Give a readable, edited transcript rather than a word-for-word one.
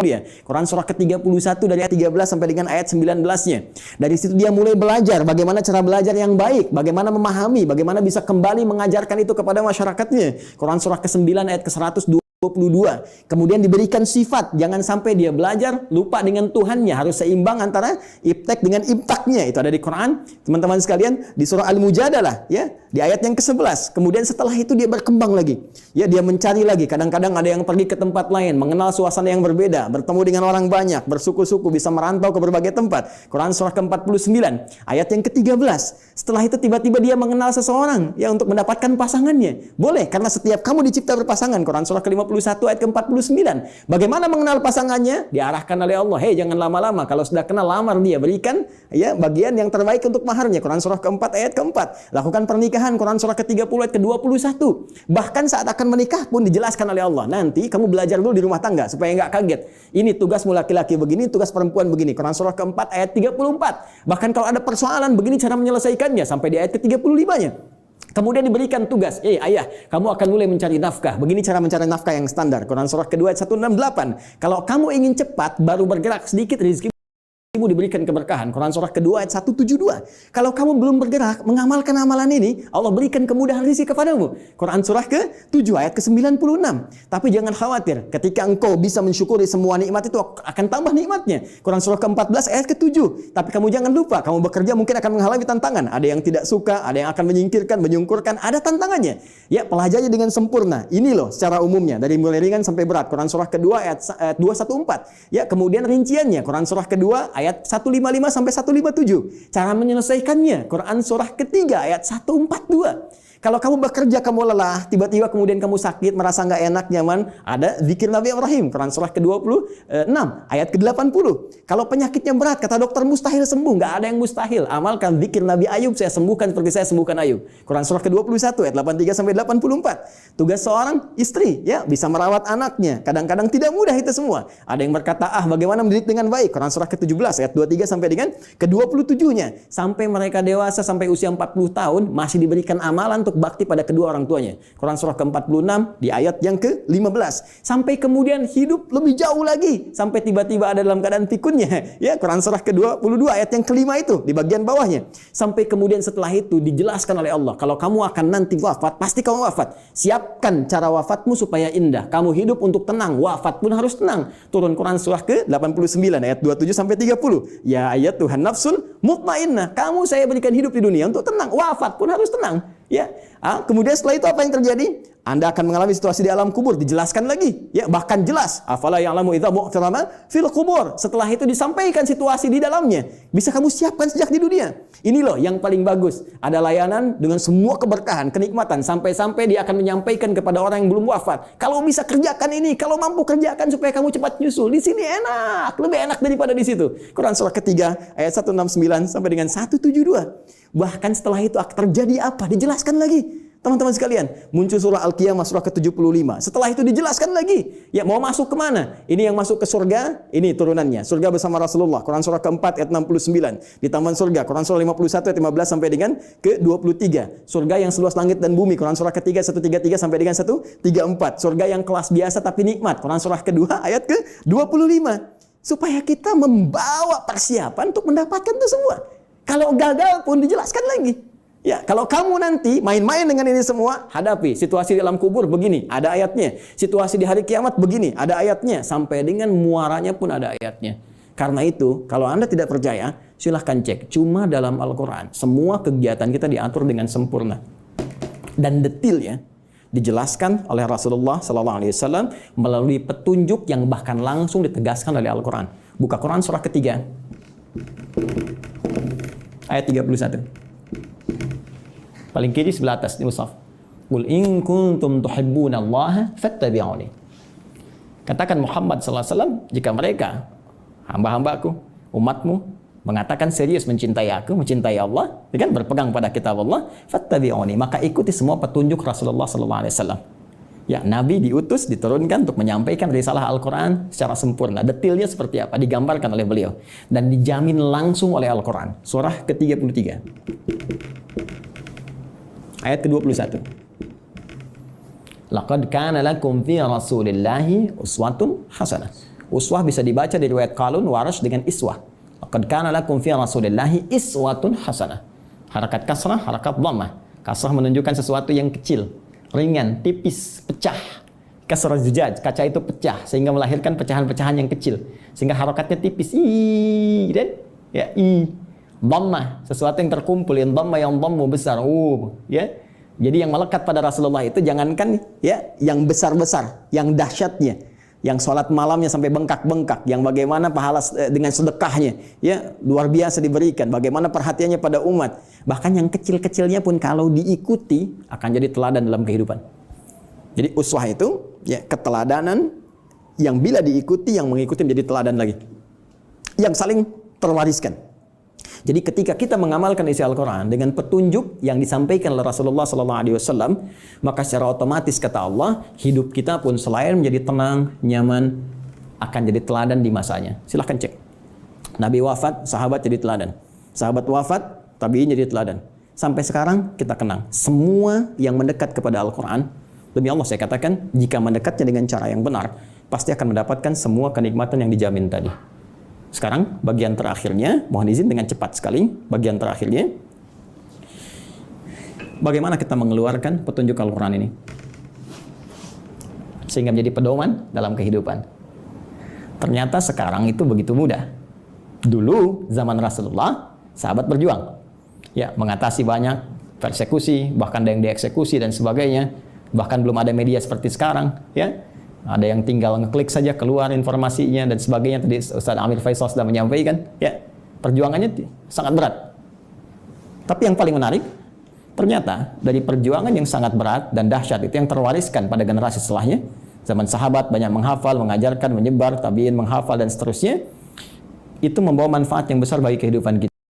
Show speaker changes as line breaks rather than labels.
dia. Quran surah ke-31 dari ayat 13 sampai dengan ayat 19-nya. Dari situ dia mulai belajar bagaimana cara belajar yang baik, bagaimana memahami, bagaimana bisa kembali mengajarkan itu kepada masyarakatnya. Quran surah ke-9 ayat ke-122. Kemudian diberikan sifat, jangan sampai dia belajar lupa dengan Tuhannya, harus seimbang antara ibtek dengan imtaknya. Itu ada di Quran, teman-teman sekalian, di surah Al-Mujadalah, ya, di ayat yang ke-11. Kemudian setelah itu dia berkembang lagi, ya, dia mencari lagi. Kadang-kadang ada yang pergi ke tempat lain, mengenal suasana yang berbeda, bertemu dengan orang banyak, bersuku-suku, bisa merantau ke berbagai tempat. Quran surah ke-49 ayat yang ke-13. Setelah itu tiba-tiba dia mengenal seseorang, ya, untuk mendapatkan pasangannya. Boleh, karena setiap kamu dicipta berpasangan. Quran surah ke-51 ayat ke-49. Bagaimana mengenal pasangannya? Diarahkan oleh Allah. Hei, jangan lama-lama. Kalau sudah kenal, lamar dia. Berikan, ya, bagian yang terbaik untuk maharnya. Quran surah ke-4 ayat ke-4. Lakukan pernikahan. Quran surah ke-30 ayat ke-21. Bahkan saat akan menikah pun dijelaskan oleh Allah. Nanti kamu belajar dulu di rumah tangga supaya nggak kaget. Ini tugasmu laki-laki begini, tugas perempuan begini. Quran surah ke-4 ayat 34. Bahkan kalau ada persoalan begini cara menyelesaikannya sampai di ayat ke-35-nya. Kemudian diberikan tugas, ayah, kamu akan mulai mencari nafkah. Begini cara mencari nafkah yang standar. Quran surah kedua ayat 168. Kalau kamu ingin cepat, baru bergerak sedikit, rezeki diberikan keberkahan. Quran surah kedua ayat 172. Kalau kamu belum bergerak mengamalkan amalan ini, Allah berikan kemudahan rezeki kepadamu. Quran surah ke-7 ayat ke-96. Tapi jangan khawatir, ketika engkau bisa mensyukuri semua nikmat itu akan tambah nikmatnya. Quran surah ke-14 ayat ke-7. Tapi kamu jangan lupa, kamu bekerja mungkin akan mengalami tantangan. Ada yang tidak suka, ada yang akan menyingkirkan, menyungkurkan, ada tantangannya. Ya, pelajari dengan sempurna. Ini loh secara umumnya dari mulai ringan sampai berat. Quran surah kedua ayat 214. Ya, kemudian rinciannya Quran surah kedua ayat 155 sampai 157. Cara menyelesaikannya Quran surah ketiga ayat 142. Kalau kamu bekerja, kamu lelah, tiba-tiba kemudian kamu sakit, merasa nggak enak, nyaman, ada zikir Nabi Ibrahim, Quran surah ke-26, ayat ke-80. Kalau penyakitnya berat, kata dokter mustahil sembuh, nggak ada yang mustahil. Amalkan zikir Nabi Ayub, saya sembuhkan seperti saya sembuhkan Ayub. Quran surah ke-21, ayat 83 sampai 84. Tugas seorang istri, ya, bisa merawat anaknya. Kadang-kadang tidak mudah itu semua. Ada yang berkata, bagaimana mendidik dengan baik? Quran surah ke-17, ayat 23 sampai dengan ke-27-nya. Sampai mereka dewasa, sampai usia 40 tahun, masih diberikan amalan untuk bakti pada kedua orang tuanya. Quran surah ke-46 di ayat yang ke-15. Sampai kemudian hidup lebih jauh lagi, sampai tiba-tiba ada dalam keadaan pikunnya. Ya, Quran surah ke-22 ayat yang kelima itu di bagian bawahnya. Sampai kemudian setelah itu dijelaskan oleh Allah, kalau kamu akan nanti wafat, pasti kamu wafat. Siapkan cara wafatmu supaya indah. Kamu hidup untuk tenang, wafat pun harus tenang. Turun Quran surah ke-89 ayat 27 sampai 30. Ya ayat Tuhan nafsul mutmainnah. Kamu saya berikan hidup di dunia untuk tenang, wafat pun harus tenang. Ya, kemudian setelah itu apa yang terjadi? Anda akan mengalami situasi di alam kubur, dijelaskan lagi. Ya, bahkan jelas. Afala ya'lamu idza mu'tarama fil kubur. Setelah itu disampaikan situasi di dalamnya. Bisa kamu siapkan sejak di dunia. Ini loh yang paling bagus. Ada layanan dengan semua keberkahan, kenikmatan, sampai-sampai dia akan menyampaikan kepada orang yang belum wafat. Kalau bisa kerjakan ini, kalau mampu kerjakan supaya kamu cepat nyusul. Di sini enak, lebih enak daripada di situ. Quran surah ketiga ayat 169 sampai dengan 172. Bahkan setelah itu terjadi apa? Dijelaskan lagi. Teman-teman sekalian, muncul surah Al-Qiyamah surah ke-75. Setelah itu dijelaskan lagi. Ya, mau masuk kemana? Ini yang masuk ke surga, ini turunannya. Surga bersama Rasulullah. Quran surah ke-4 ayat 69. Di taman surga. Quran surah 51 ayat 15 sampai dengan ke-23. Surga yang seluas langit dan bumi. Quran surah ketiga 133 sampai dengan 134. Surga yang kelas biasa tapi nikmat. Quran surah kedua ayat ke-25. Supaya kita membawa persiapan untuk mendapatkan itu semua. Kalau gagal pun dijelaskan lagi. Ya, kalau kamu nanti main-main dengan ini semua, hadapi situasi di alam kubur begini, ada ayatnya. Situasi di hari kiamat begini, ada ayatnya. Sampai dengan muaranya pun ada ayatnya. Karena itu, kalau Anda tidak percaya, silahkan cek. Cuma dalam Al-Quran, semua kegiatan kita diatur dengan sempurna. Dan detailnya dijelaskan oleh Rasulullah SAW melalui petunjuk yang bahkan langsung ditegaskan oleh Al-Quran. Buka Quran surah ketiga, ayat 31. Paling kiri sebelah atas di mushaf. Qul in kuntum tuhibbunallaha fattabi'uni. Katakan Muhammad sallallahu alaihi wasallam, jika mereka hamba-hambaku, umatmu mengatakan serius mencintai aku, mencintai Allah, ya kan, berpegang pada kitab Allah, fattabi'uni, maka ikuti semua petunjuk Rasulullah sallallahu alaihi wasallam. Ya, Nabi diutus, diturunkan untuk menyampaikan risalah Al-Quran secara sempurna. Detailnya seperti apa, digambarkan oleh beliau. Dan dijamin langsung oleh Al-Quran. Surah ke-33. Ayat ke-21. Laqad kana lakum fi Rasulillahi uswatun hasanah. Uswah bisa dibaca dari riwayat Qalun, Warash dengan iswah. Laqad kana lakum fi Rasulillahi iswatun hasanah. Harakat kasrah, harakat dhammah. Kasrah menunjukkan sesuatu yang kecil, ringan, tipis, pecah. Kasrah zujaj, kaca itu pecah sehingga melahirkan pecahan-pecahan yang kecil. Sehingga harakatnya tipis. Dan ya dhammah, sesuatu yang terkumpul, yang dhammah yang dhammu besar. Ya. Jadi yang melekat pada Rasulullah itu jangankan ya yang besar-besar, yang dahsyatnya, yang sholat malamnya sampai bengkak-bengkak, yang bagaimana pahala dengan sedekahnya, ya luar biasa diberikan, bagaimana perhatiannya pada umat, bahkan yang kecil-kecilnya pun kalau diikuti akan jadi teladan dalam kehidupan. Jadi uswah itu ya keteladanan yang bila diikuti, yang mengikuti menjadi teladan lagi, yang saling terwariskan. Jadi ketika kita mengamalkan isi Al-Quran dengan petunjuk yang disampaikan oleh Rasulullah SAW, maka secara otomatis kata Allah, hidup kita pun selain menjadi tenang, nyaman, akan jadi teladan di masanya. Silahkan cek. Nabi wafat, sahabat jadi teladan. Sahabat wafat, tabi'in jadi teladan. Sampai sekarang kita kenang. Semua yang mendekat kepada Al-Quran, demi Allah saya katakan, jika mendekatnya dengan cara yang benar, pasti akan mendapatkan semua kenikmatan yang dijamin tadi. Sekarang bagian terakhirnya, mohon izin dengan cepat sekali, bagian terakhirnya, bagaimana kita mengeluarkan petunjuk Al-Quran ini sehingga menjadi pedoman dalam kehidupan. Ternyata sekarang itu begitu mudah. Dulu zaman Rasulullah, sahabat berjuang, ya mengatasi banyak persekusi, bahkan ada yang dieksekusi dan sebagainya. Bahkan belum ada media seperti sekarang, ya. Ada yang tinggal ngeklik saja keluar informasinya dan sebagainya. Tadi Ustaz Amir Faisal sudah menyampaikan, ya, perjuangannya sangat berat. Tapi yang paling menarik, ternyata dari perjuangan yang sangat berat dan dahsyat itu yang terwariskan pada generasi setelahnya. Zaman sahabat banyak menghafal, mengajarkan, menyebar, tabi'in menghafal dan seterusnya. Itu membawa manfaat yang besar bagi kehidupan kita.